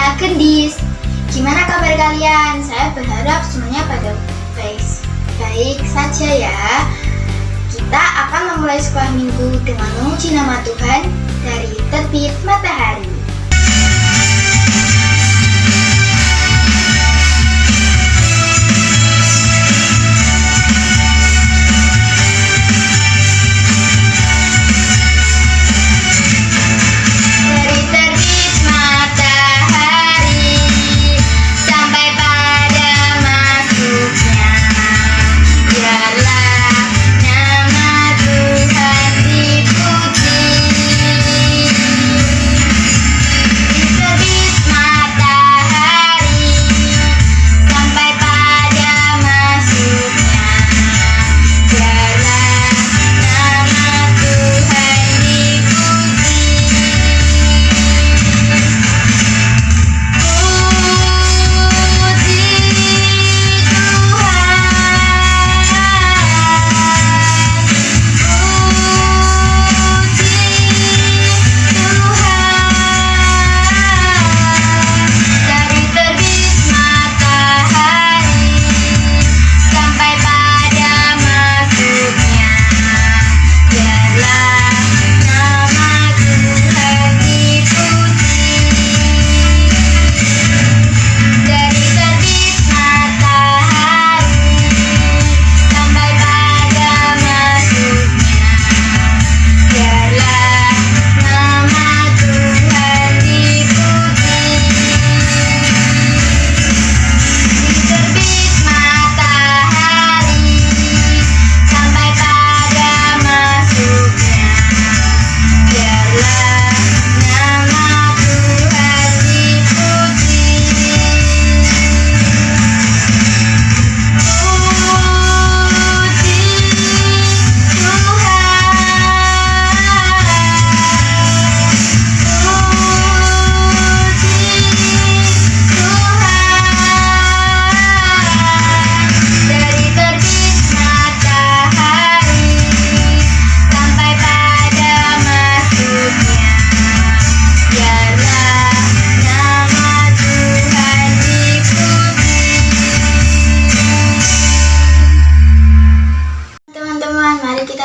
anak gendis. Gimana kabar kalian? Saya berharap semuanya pada baik saja ya. Kita akan memulai sekolah minggu dengan memuji nama Tuhan dari terbit matahari.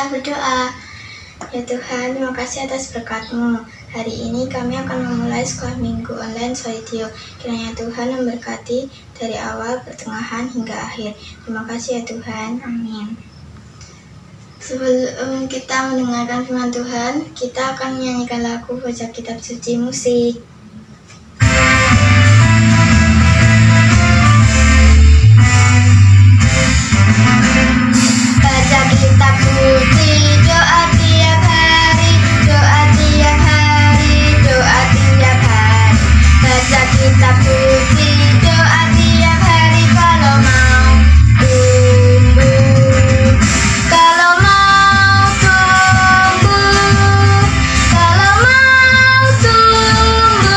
Berdoa. Ya Tuhan, terima kasih atas berkat-Mu. Hari ini kami akan memulai sekolah minggu online Solideo. Kiranya Tuhan memberkati dari awal, pertengahan, hingga akhir. Terima kasih ya Tuhan. Amin. Sebelum kita mendengarkan firman Tuhan, kita akan menyanyikan lagu baca kitab suci musik. Baca kitab suci, doa tiap hari, doa tiap hari, doa tiap hari. Baca kitab suci, doa tiap hari kalau mau tumbuh, kalau mau tumbuh, kalau mau tumbuh.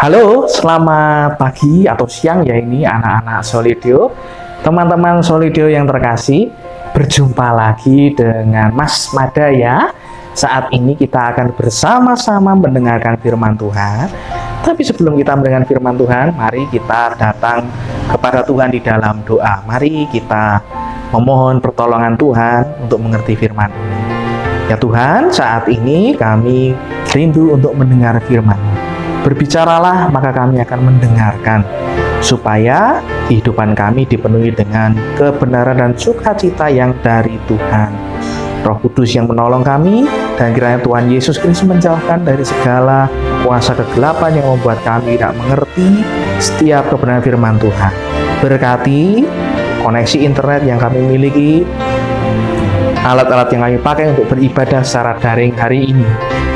Halo, selamat pagi atau siang ya ini anak-anak Solidio. Teman-teman Solidio yang terkasih, berjumpa lagi dengan Mas Mada ya. Saat ini kita akan bersama-sama mendengarkan firman Tuhan. Tapi sebelum kita mendengarkan firman Tuhan, mari kita datang kepada Tuhan di dalam doa. Mari kita memohon pertolongan Tuhan untuk mengerti firman ini. Ya Tuhan, saat ini kami rindu untuk mendengar firman-Mu. Berbicaralah, maka kami akan mendengarkan, supaya kehidupan kami dipenuhi dengan kebenaran dan sukacita yang dari Tuhan. Roh Kudus yang menolong kami, dan kiranya Tuhan Yesus Kristus menjauhkan dari segala kuasa kegelapan yang membuat kami tidak mengerti setiap kebenaran firman Tuhan. Berkati koneksi internet yang kami miliki, alat-alat yang kami pakai untuk beribadah secara daring hari ini.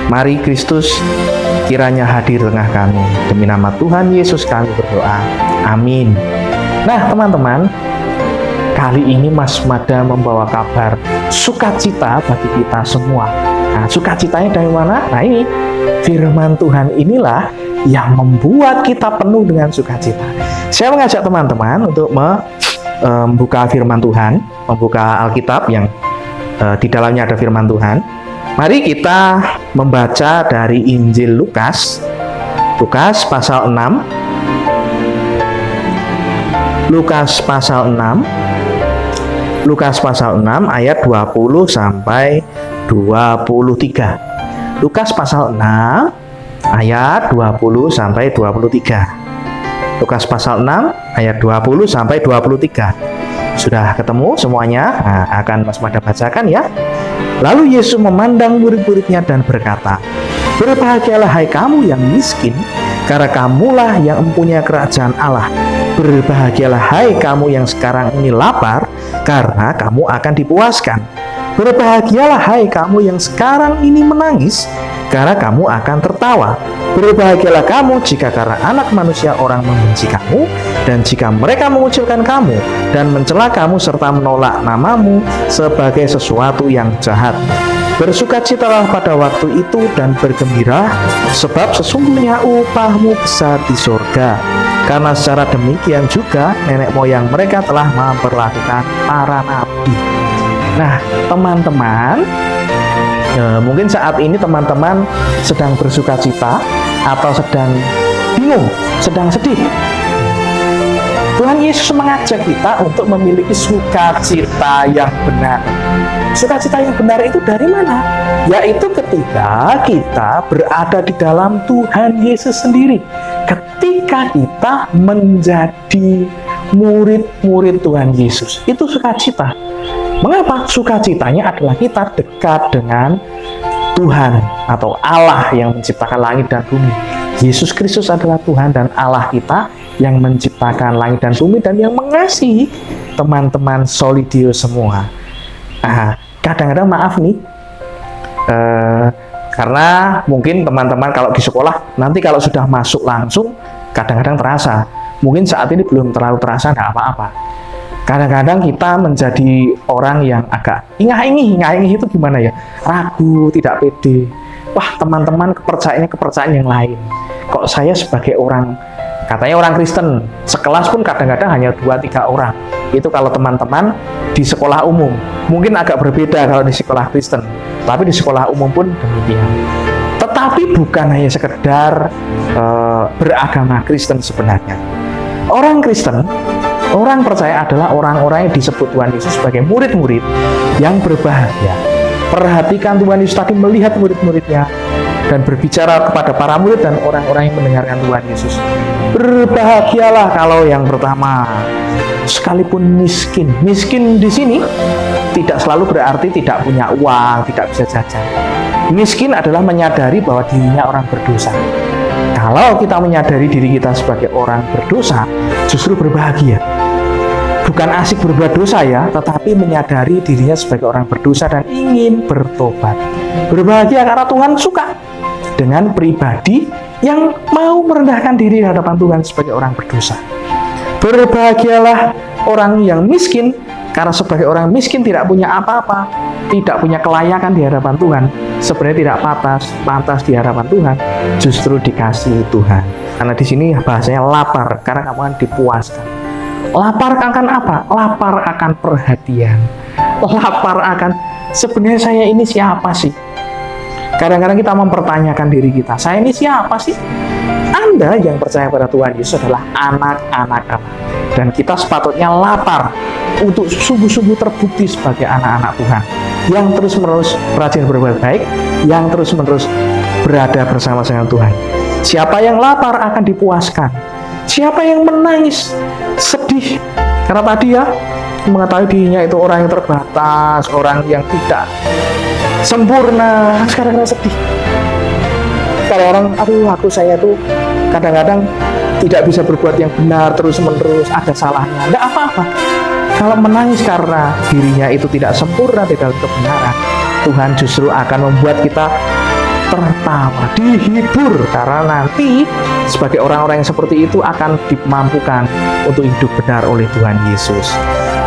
Mari Kristus kiranya hadir tengah kami. Demi nama Tuhan Yesus kami berdoa. Amin. Nah teman-teman, kali ini Mas Mada membawa kabar sukacita bagi kita semua. Nah, sukacitanya dari mana? Nah ini, firman Tuhan inilah yang membuat kita penuh dengan sukacita. Saya mengajak teman-teman untuk membuka firman Tuhan, membuka Alkitab yang di dalamnya ada firman Tuhan. Mari kita membaca dari Injil Lukas pasal 6. Lukas pasal 6 ayat 20 sampai 23. Lukas pasal 6 ayat 20 sampai 23. Lukas pasal 6 ayat 20 sampai 23. Sudah ketemu semuanya? Nah, akan Mas Mada bacakan ya. Lalu Yesus memandang murid-muridnya dan berkata, "Berbahagialah hai kamu yang miskin, karena kamulah yang mempunyai kerajaan Allah. Berbahagialah hai kamu yang sekarang ini lapar, karena kamu akan dipuaskan. Berbahagialah hai kamu yang sekarang ini menangis, karena kamu akan tertawa. Berbahagialah kamu jika karena Anak Manusia orang membenci kamu, dan jika mereka mengucilkan kamu dan mencela kamu serta menolak namamu sebagai sesuatu yang jahat. Bersukacitalah pada waktu itu dan bergembira, sebab sesungguhnya upahmu besar di surga. Karena secara demikian juga nenek moyang mereka telah memperlakukan para nabi." Nah, teman-teman, mungkin saat ini teman-teman sedang bersukacita atau sedang bingung, sedang sedih. Tuhan Yesus mengajak kita untuk memiliki sukacita yang benar. Sukacita yang benar itu dari mana? Yaitu ketika kita berada di dalam Tuhan Yesus sendiri. Ketika kita menjadi murid-murid Tuhan Yesus. Itu sukacita. Mengapa? Sukacitanya adalah kita dekat dengan Tuhan atau Allah yang menciptakan langit dan bumi. Yesus Kristus adalah Tuhan dan Allah kita yang menciptakan langit dan bumi dan yang mengasihi teman-teman Solidio semua. Nah, kadang-kadang maaf nih, karena mungkin teman-teman kalau di sekolah nanti kalau sudah masuk langsung kadang-kadang terasa. Mungkin saat ini belum terlalu terasa, nggak apa-apa. Kadang-kadang kita menjadi orang yang agak ingah-ingih itu gimana ya? Ragu, tidak pede. Wah, teman-teman kepercayaan yang lain. Kok saya sebagai orang, katanya orang Kristen, sekelas pun kadang-kadang hanya 2-3 orang. Itu kalau teman-teman di sekolah umum. Mungkin agak berbeda kalau di sekolah Kristen. Tapi di sekolah umum pun demikian. Tetapi bukan hanya sekedar beragama Kristen sebenarnya. Orang Kristen, orang percaya adalah orang-orang yang disebut Tuhan Yesus sebagai murid-murid yang berbahagia. Perhatikan Tuhan Yesus tadi melihat murid-muridnya dan berbicara kepada para murid dan orang-orang yang mendengarkan Tuhan Yesus. Berbahagialah kalau yang pertama, sekalipun miskin. Miskin di sini tidak selalu berarti tidak punya uang, tidak bisa jajan. Miskin adalah menyadari bahwa dirinya orang berdosa. Kalau kita menyadari diri kita sebagai orang berdosa, justru berbahagia. Bukan asik berbuat dosa ya, tetapi menyadari dirinya sebagai orang berdosa dan ingin bertobat. Berbahagia karena Tuhan suka dengan pribadi yang mau merendahkan diri di hadapan Tuhan sebagai orang berdosa. Berbahagialah orang yang miskin Karena sebagai orang miskin tidak punya apa-apa, tidak punya kelayakan di hadapan Tuhan, sebenarnya tidak pantas di hadapan Tuhan, justru dikasihi Tuhan. Karena di sini bahasanya lapar, karena kamu akan dipuaskan. Lapar akan apa? Lapar akan perhatian. Lapar akan, sebenarnya saya ini siapa sih? Kadang-kadang kita mempertanyakan diri kita, saya ini siapa sih? Anda yang percaya pada Tuhan Yesus adalah anak-anak Allah. Dan kita sepatutnya lapar untuk sungguh-sungguh terbukti sebagai anak-anak Tuhan yang terus-menerus rajin berbuat baik, yang terus-menerus berada bersama-sama Tuhan. Siapa yang lapar akan dipuaskan. Siapa yang menangis, sedih, karena tadi ya, mengetahui dirinya itu orang yang terbatas, orang yang tidak sempurna, sekarang sedih. Kalau orang, saya tuh kadang-kadang tidak bisa berbuat yang benar terus-menerus, ada salahnya, tidak apa-apa. Kalau menangis karena dirinya itu tidak sempurna di dalam kebenaran, Tuhan justru akan membuat kita tertawa, dihibur, karena nanti sebagai orang-orang yang seperti itu akan dimampukan untuk hidup benar oleh Tuhan Yesus.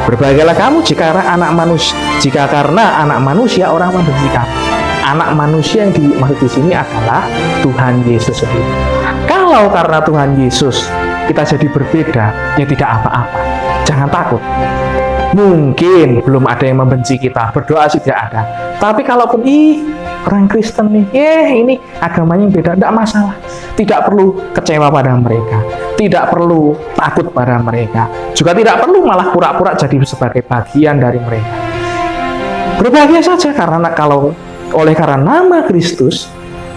Berbahagialah kamu jika karena anak manusia orang membenci kamu. Anak manusia yang dimaksud di sini adalah Tuhan Yesus sendiri. Kalau karena Tuhan Yesus kita jadi berbeda, ya tidak apa-apa. Jangan takut. Mungkin belum ada yang membenci kita, berdoa sih tidak ada. Tapi kalaupun orang Kristen nih, ini agamanya yang beda, tidak masalah. Tidak perlu kecewa pada mereka, tidak perlu takut pada mereka, juga tidak perlu malah pura-pura jadi sebagai bagian dari mereka. Berbahagia saja karena karena nama Kristus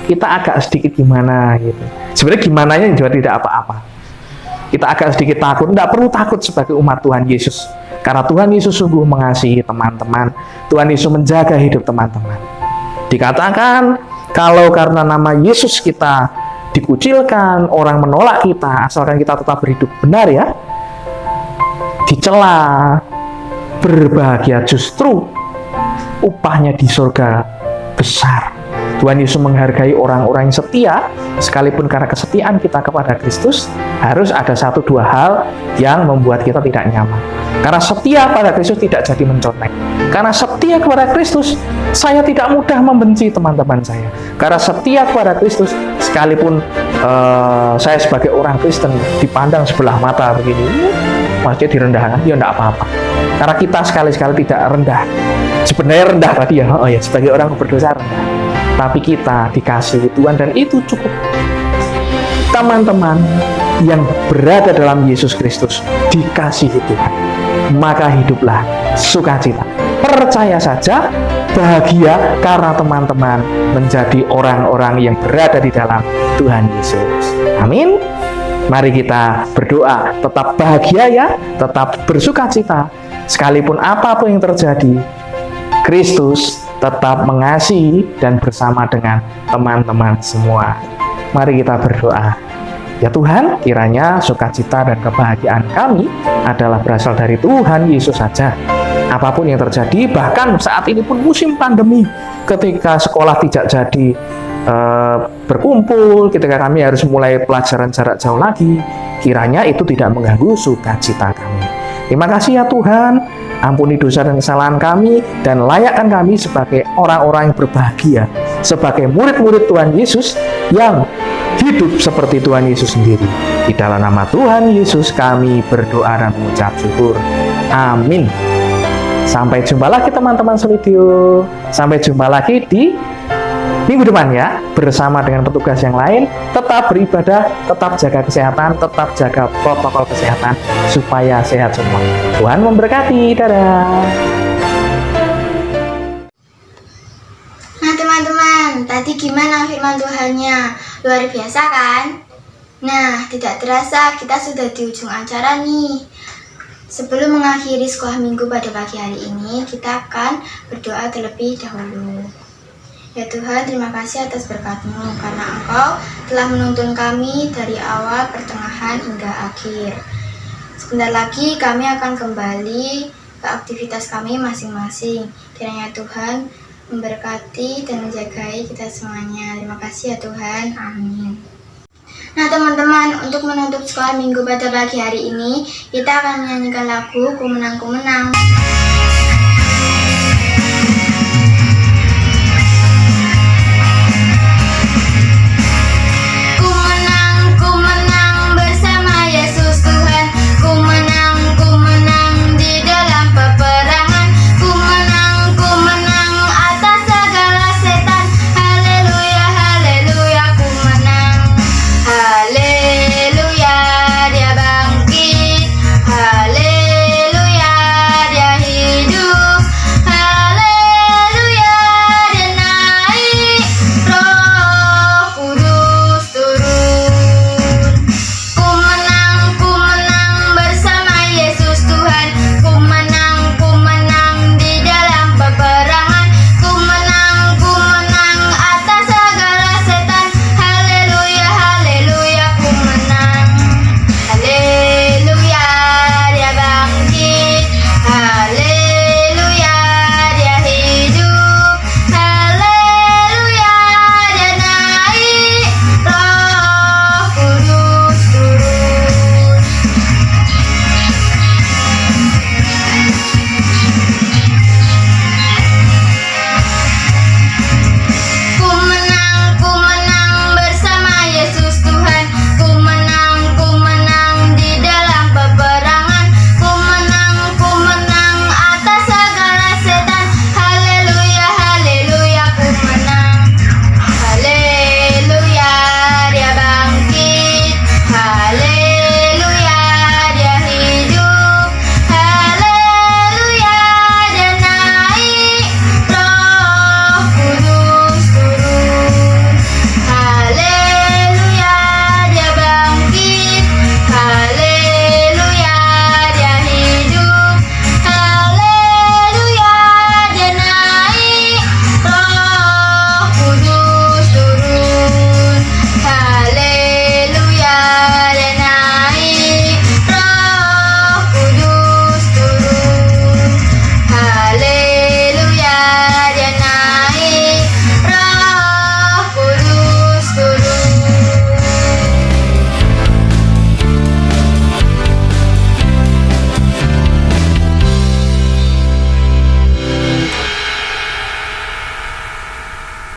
kita agak sedikit gimana gitu. Sebenarnya gimananya juga tidak apa-apa. Kita agak sedikit takut, tidak perlu takut sebagai umat Tuhan Yesus. Karena Tuhan Yesus sungguh mengasihi teman-teman. Tuhan Yesus menjaga hidup teman-teman. Dikatakan kalau karena nama Yesus kita dikucilkan, orang menolak kita, asalkan kita tetap berhidup benar ya, dicela, berbahagia, justru upahnya di surga besar. Tuhan Yesus menghargai orang-orang yang setia, sekalipun karena kesetiaan kita kepada Kristus, harus ada 1-2 hal yang membuat kita tidak nyaman. Karena setia pada Kristus tidak jadi mencontek. Karena setia kepada Kristus, saya tidak mudah membenci teman-teman saya. Karena setia kepada Kristus, sekalipun saya sebagai orang Kristen dipandang sebelah mata begini, maksudnya direndahkan, ya enggak apa-apa. Karena kita sekali-sekali tidak rendah. Sebenarnya rendah tadi ya, sebagai orang berdosa rendah. Tapi kita dikasihi Tuhan dan itu cukup. Teman-teman yang berada dalam Yesus Kristus dikasihi Tuhan, maka hiduplah sukacita. Percaya saja, bahagia karena teman-teman menjadi orang-orang yang berada di dalam Tuhan Yesus. Amin. Mari kita berdoa, tetap bahagia ya, tetap bersukacita. Sekalipun apapun yang terjadi, Kristus tetap mengasihi dan bersama dengan teman-teman semua. Mari kita berdoa. Ya Tuhan, kiranya sukacita dan kebahagiaan kami adalah berasal dari Tuhan Yesus saja. Apapun yang terjadi, bahkan saat ini pun musim pandemi, ketika sekolah tidak jadi berkumpul, ketika kami harus mulai pelajaran jarak jauh lagi, kiranya itu tidak mengganggu sukacita kami. Terima kasih ya Tuhan, ampuni dosa dan kesalahan kami, dan layakkan kami sebagai orang-orang yang berbahagia, sebagai murid-murid Tuhan Yesus yang hidup seperti Tuhan Yesus sendiri. Di dalam nama Tuhan Yesus kami berdoa dan mengucap syukur. Amin. Sampai jumpa lagi teman-teman Solidio. Sampai jumpa lagi di minggu depan ya, bersama dengan petugas yang lain. Tetap beribadah, tetap jaga kesehatan, tetap jaga protokol kesehatan supaya sehat semua. Tuhan memberkati. Dadah. Nah teman-teman, tadi gimana firman Tuhannya? Luar biasa kan? Nah, tidak terasa kita sudah di ujung acara nih. Sebelum mengakhiri sekolah minggu pada pagi hari ini, kita akan berdoa terlebih dahulu. Ya Tuhan, terima kasih atas berkat-Mu, karena Engkau telah menuntun kami dari awal, pertengahan, hingga akhir. Sebentar lagi kami akan kembali ke aktivitas kami masing-masing. Kiranya Tuhan memberkati dan menjagai kita semuanya. Terima kasih ya Tuhan. Amin. Nah teman-teman, untuk menutup sekolah minggu pada pagi hari ini, kita akan menyanyikan lagu Ku Menang Ku Menang.